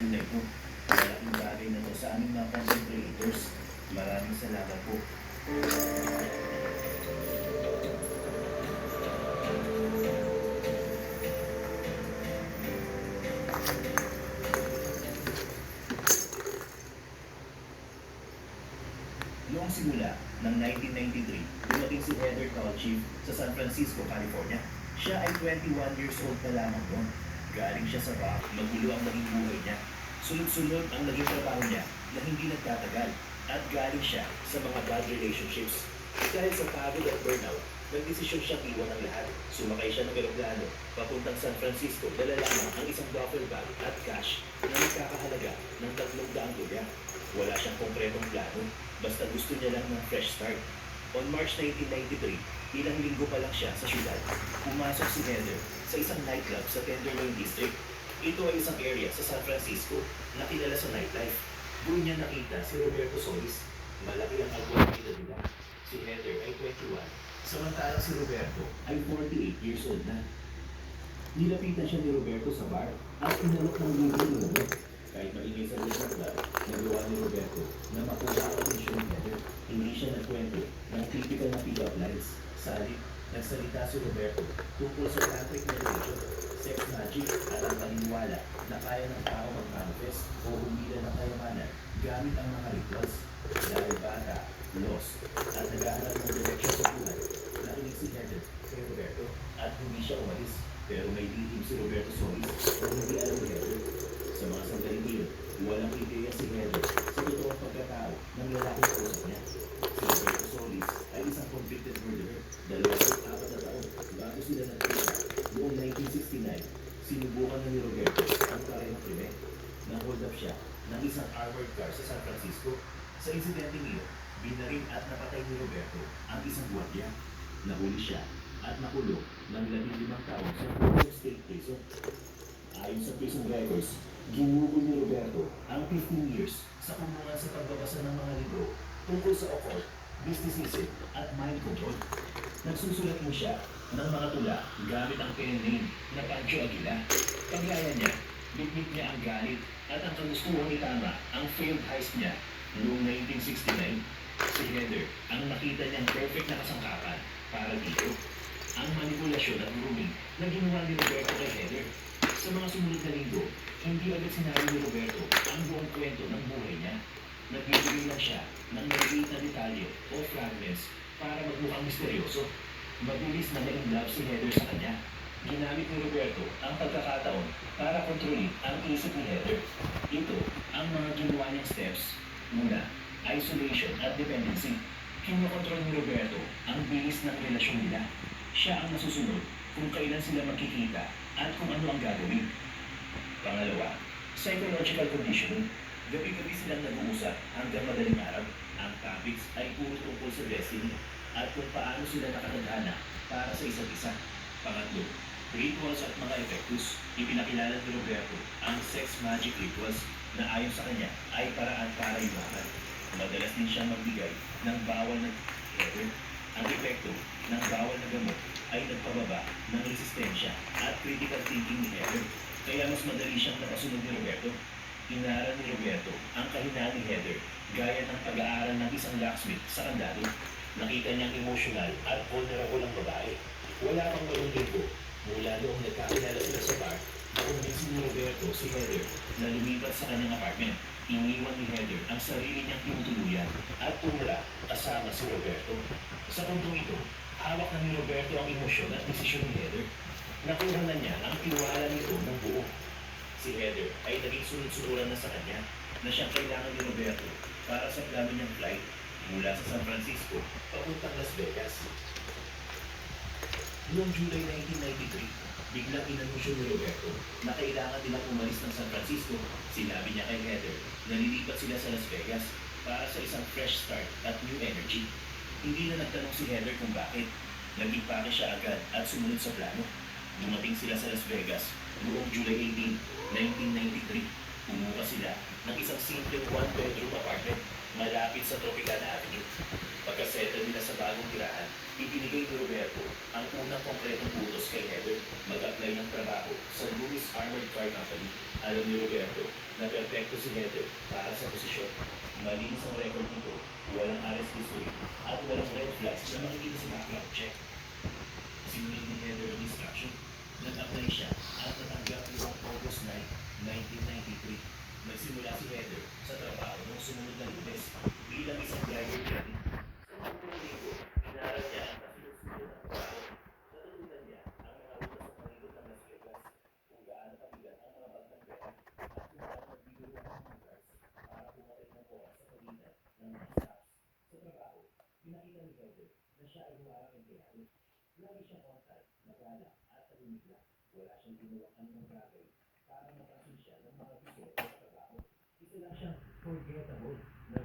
interview na ito. Malaking bagay na to sa aming mga content creators. Maraming salamat po. Noong simula ng 1993, dumating si Heather Tallchief sa San Francisco, California. Siya ay 21 years old pa lamang noon. Galing siya sa rock, magulo ang naging buhay niya. Sunod-sunod ang naging trabaho niya na hindi nagtatagal at galing siya sa mga bad relationships. Dahil sa pagod at burnout, nagdesisyon siyang iwan ang lahat. Sumakay siya ng eroplano papuntang San Francisco, dala lamang ang isang duffel bag at cash na nagkakahalaga ng $300. Wala siyang konkretong plano, basta gusto niya lang ng fresh start. On March 1993, ilang linggo pa lang siya sa syudad, pumasok si Heather sa isang nightclub sa Tenderloin District. Ito ay isang area sa San Francisco na kilala sa nightlife. Doon niya nakita si Roberto Solis. Malaki ang agwat nila. Si Heather ay 21, samantalang si Roberto ay 48 years old na. Nilapitan siya ni Roberto sa bar at inalok ng lubo ni Robert. Kahit maingay sa lugar, nagawa ni Roberto na makuha ang atensyon ni Heather. Hindi siya nagkwento ng typical na pick-up lines. Sa halip, nagsalita si Roberto tungkol sa tantric meditation, sex magic at ang paniniwala na kaya ng tao mag-manifest o humila ng kayamanan gamit ang mga rituals. Dahil bata, lost, at naghahanap ng direksyon sa buhay, nakinig si Heather kay Roberto at hindi siya umalis. Pero may lihim si Roberto Solis na hindi alam ni Heather. Sa mga sandaling iyon, walang ideya si Heather sa totoong pagkatao ng lalaking kausap niya. Si Roberto Solis ay isang convicted murderer. 24 na taon bago sila nagkita. Noong 1969, sinubukan na ni Roberto ang parehong krimen. Nang-hold up siya ng isang armored car sa San Francisco. Sa insidente niyo, binarin at napatay ni Roberto ang isang gwardiya. Nahuli siya at nakulong ng 15 taon sa Fresno State Prison. Ayon sa prison records, ginugol ni Roberto ang 15 years sa kumungan sa pagbabasa ng mga libro tungkol sa occult, mysticism at mind control. Nagsusulat mo siya ng mga tula gamit ang pen name na Pancho Aguila. Pagyaya niya, bitbit niya ang galit at ang kagustuhan itama ang failed heist niya. Noong 1969, si Heather ang nakita niyang perfect na kasangkapan para dito. Ang manipulasyon at grooming na ginawa ni Roberto kay Heather. Sa mga sumunod na linggo, hindi agad sinabi ni Roberto ang buong kwento ng buhay niya. Nagbibigay lang siya ng maliit na detalye o fragments para magmukhang misteryoso. Mabilis na na-inlove si Heather sa kanya. Ginamit ni Roberto ang pagkakataon para kontrolin ang isip ni Heather. Ito ang mga ginawa niyang steps. Una, isolation at dependency. Kinokontrol ni Roberto ang bilis ng relasyon nila. Siya ang nasusunod kung kailan sila magkikita at kung ano ang gagawin. Pangalawa, psychological conditioning. Gabi-gabi silang nag-uusap hanggang madaling araw. Ang topics ay puro tungkol sa destiny at kung paano sila nakatadhana para sa isa't isa. Pangatlo, rituals at mga epektus. Ipinakilala ni Roberto ang sex magic rituals na ayon sa kanya ay paraan para iwanan. Madalas din siyang magbigay ng bawal na Heather. Ang epekto ng bawal na gamot ay nagpababa ng resistensya at critical thinking ni Heather. Kaya mas madali siyang nakasunod ni Roberto. Inaral ni Roberto ang kahinaan ni Heather gaya ng pag-aaral ng isang locksmith sa kandado. Nakita niyang emotional at vulnerable ang babae. Wala pang walong linggo mula noong nagkakilala sila sa bar, nakumbinsin ni Roberto si Heather na lumipat sa kanyang apartment. Iniwan ni Heather ang sarili niyang tinutuluyan at tumira kasama si Roberto. Sa puntong ito, hawak na ni Roberto ang emosyon at desisyon ni Heather. Nakuha na niya ang tiwala nito ng buo. Si Heather ay naging sunod-sunuran na sa kanya na siyang kailangan ni Roberto para sa plano niyang flight mula sa San Francisco papuntang Las Vegas. Noong July 1993, biglang inanunsyo ni Roberto na kailangan nilang umalis ng San Francisco. Sinabi niya kay Heather na lilipat sila sa Las Vegas para sa isang fresh start at new energy. Hindi na nagtanong si Heather kung bakit. Nag-impake siya agad at sumunod sa plano. Dumating sila sa Las Vegas noong July 18, 1993. Kumuha sila ng isang simpleng one-bedroom apartment malapit sa Tropicana Avenue. Pagkasettle nila sa bagong tirahan, ibinigay ni Roberto ang unang konkretong utos kay Heather mag-apply ng trabaho sa Lewis Armored Car Company. Alam ni Roberto na si Heather para sa posisyon. Malinis ang record nito, walang arrest history, at walang red flags na makikita sa background check. Sinulat ni Heather ang instruction. Nag-apply siya at natanggap noong August 9, 1993. Nagsimula si Heather sa trabaho noong sumunod na Lunes bilang isang driver training. Sa mga linggo, inaral niya ang kasunod-sunod na trabaho. Natutunan niya ang mga rutas sa palibot ng Las Vegas, kung gaano kabigat ang mga bag ng pera, at kung paano magbibiro ng hookers para pumatay ng oras sa pagitan ng mga stops. Sa trabaho, pinakita ni Heather na siya ay humarang empleyado. Lagi siyang on time, magalang at tahimik lang. Wala siyang ginawang anumang bagay para mapansin siya ng mga bisyo sa trabaho. Isa lang siyang forgettable na